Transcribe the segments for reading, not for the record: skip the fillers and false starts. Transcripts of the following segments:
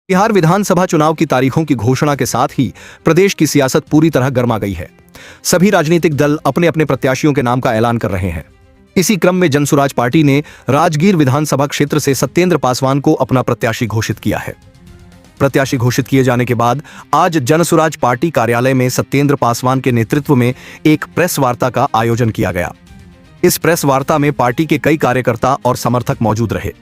बिहार विधानसभा चुनाव की तारीखों की घोषणा के साथ ही प्रदेश की सियासत पूरी तरह गर्मा गई है। सभी राजनीतिक दल अपने अपने प्रत्याशियों के नाम का ऐलान कर रहे हैं। इसी क्रम में जनसुराज पार्टी ने राजगीर विधानसभा क्षेत्र से सत्येंद्र पासवान को अपना प्रत्याशी घोषित किया है। प्रत्याशी घोषित किए जाने के बाद आज जनसुराज पार्टी कार्यालय में सत्येंद्र पासवान के नेतृत्व में एक प्रेस वार्ता का आयोजन किया गया। इस प्रेस वार्ता में पार्टी के कई कार्यकर्ता और समर्थक मौजूद रहे।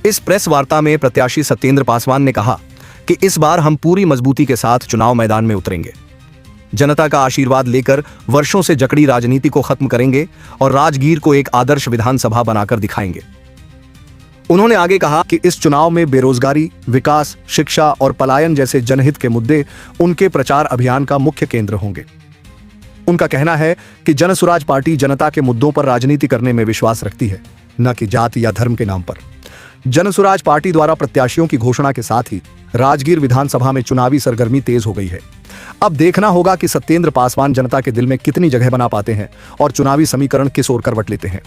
इस प्रेस वार्ता में प्रत्याशी सत्येंद्र पासवान ने कहा कि इस बार हम पूरी मजबूती के साथ चुनाव मैदान में उतरेंगे, जनता का आशीर्वाद लेकर वर्षों से जकड़ी राजनीति को खत्म करेंगे और राजगीर को एक आदर्श विधानसभा बनाकर दिखाएंगे। उन्होंने आगे कहा कि इस चुनाव में बेरोजगारी, विकास, शिक्षा और पलायन जैसे जनहित के मुद्दे उनके प्रचार अभियान का मुख्य केंद्र होंगे। उनका कहना है कि जनसुराज पार्टी जनता के मुद्दों पर राजनीति करने में विश्वास रखती है, न कि जाति या धर्म के नाम पर। जनसुराज पार्टी द्वारा प्रत्याशियों की घोषणा के साथ ही राजगीर विधानसभा में चुनावी सरगर्मी तेज हो गई है। अब देखना होगा कि सत्येंद्र पासवान जनता के दिल में कितनी जगह बना पाते हैं और चुनावी समीकरण किस ओर करवट लेते हैं।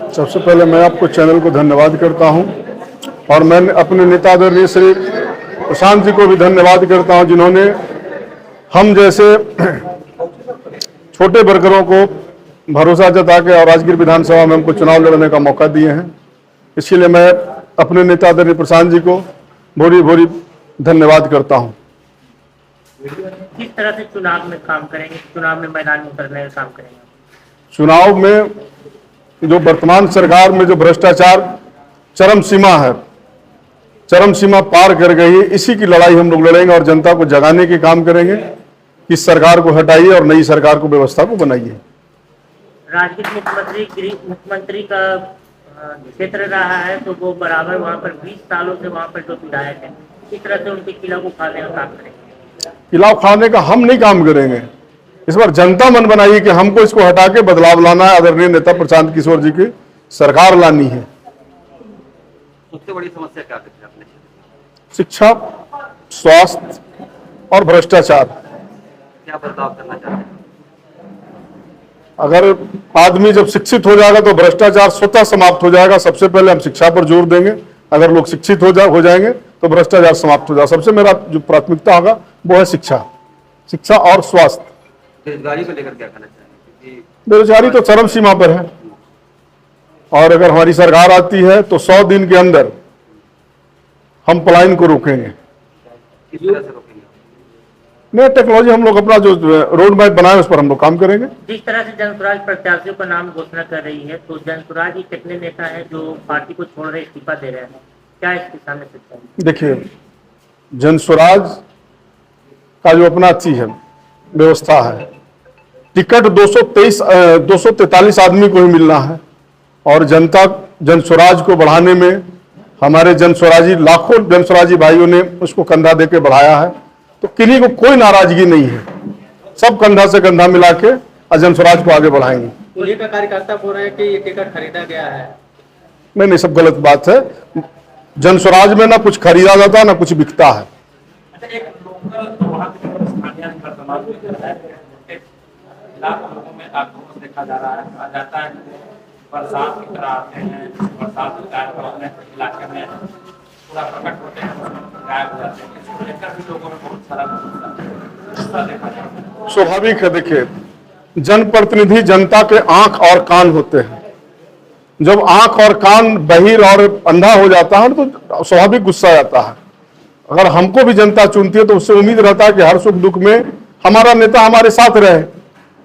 सबसे पहले मैं आपको चैनल को धन्यवाद करता हूं और मैं अपने नेता आदरणीय श्री प्रशांत जी को भी धन्यवाद करता हूं, जिन्होंने हम जैसे छोटे वर्करों को भरोसा जता के और राजगीर विधानसभा में हमको चुनाव लड़ने का मौका दिए हैं। इसलिए मैं अपने नेता आदरणीय प्रशांत जी को भोरी भोरी धन्यवाद करता हूं। किस तरह से चुनाव में काम करेंगे, चुनाव में मैदान में उतरने का काम करेंगे? चुनाव में जो वर्तमान सरकार में जो भ्रष्टाचार चरम सीमा है, चरम सीमा पार कर गई है, इसी की लड़ाई हम लोग लड़ेंगे और जनता को जगाने के काम करेंगे कि इस सरकार को हटाइए और नई सरकार को व्यवस्था को बनाइए। राजगीर मुख्यमंत्री का क्षेत्र रहा है, तो वो बराबर वहाँ पर 20 सालों से वहाँ पर जो विधायक है, किस तरह से उनके किला को उखाड़ने का काम करेंगे? किला उखाड़ने का हम नहीं काम करेंगे। इस बार जनता मन बनाइए कि हमको इसको हटा के बदलाव लाना है। आदरणीय नेता प्रशांत किशोर जी की सरकार लानी है। सबसे बड़ी समस्या क्या देखते हैं आपने? शिक्षा, स्वास्थ्य और भ्रष्टाचार। क्या बदलाव करना चाहते हैं? अगर आदमी जब शिक्षित हो जाएगा तो भ्रष्टाचार स्वतः समाप्त हो जाएगा। सबसे पहले हम शिक्षा पर जोर देंगे। अगर लोग शिक्षित हो जाएंगे तो भ्रष्टाचार समाप्त हो जाएगा। सबसे मेरा जो प्राथमिकता होगा वो है शिक्षा और स्वास्थ्य। बेरोजगारी को लेकर क्या कहना चाहेंगे? बेरोजगारी तो चरम सीमा पर है और अगर हमारी सरकार आती है तो 100 दिन के अंदर हम पलायन को रोकेंगे। किस तरह से रोकेंगे? नई टेक्नोलॉजी, हम लोग अपना जो रोड मैप बनाए उस पर हम लोग काम करेंगे। जिस तरह से जनसुराज प्रत्याशियों का नाम घोषणा कर रही है, तो जनसुराज ही कितने नेता हैं जो पार्टी को छोड़ रहे, इस्तीफा दे रहे हैं, क्या इसके सामने सच्चाई? देखिए, जनसुराज का जो अपना चीज है, व्यवस्था है, टिकट 243 आदमी को ही मिलना है और जनता जनसुराज को बढ़ाने में हमारे जनसुराजी लाखों जनसुराजी भाइयों ने उसको कंधा देके बढ़ाया है। तो किन्हीं को कोई नाराजगी नहीं है, सब कंधा से कंधा मिला के जनसुराज को आगे बढ़ाएंगे। उन्हीं का कार्यकर्ता बोल रहे हैं कि ये टिकट खरीदा गया है। नहीं, सब गलत बात है। जनसुराज में ना कुछ खरीदा जाता है ना कुछ बिकता है। लोगों में आक्रोश देखा जा रहा है, कहा जाता है बरसात की तरह आते हैं, बरसात होता है तो अपने इलाके में पूरा प्रकट होते हैं, गायब हो जाते हैं। इसको लेकर भी लोगों में बहुत सारा गुस्सा देखा जाता है। स्वाभाविक है। देखिए, जनप्रतिनिधि जनता के आंख और कान होते हैं। जब आंख और कान बहिर और अंधा हो जाता है तो स्वाभाविक गुस्सा आता है। अगर हमको भी जनता चुनती है तो उससे उम्मीद रहता है कि हर सुख दुख में हमारा नेता हमारे साथ रहे।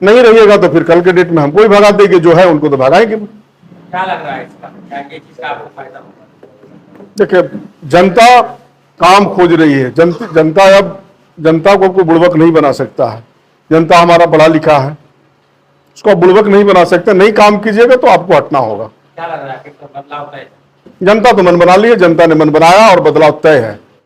नहीं रहिएगा तो फिर कल के डेट में हमको ही भगा देंगे, जो है उनको तो भगाएंगे। क्या लग रहा है इसका, क्या ये चीज का आपको फायदा होगा? देखिए, जनता काम खोज रही है। जनता अब जनता को कोई बुड़बक नहीं बना सकता है। जनता हमारा पढ़ा लिखा है, उसको बुड़बक नहीं बना सकते। नहीं काम कीजिएगा तो आपको हटना होगा। क्या लग रहा है कि बदलाव तय? जनता तो मन बना ली है, जनता ने मन बनाया और बदलाव तय है।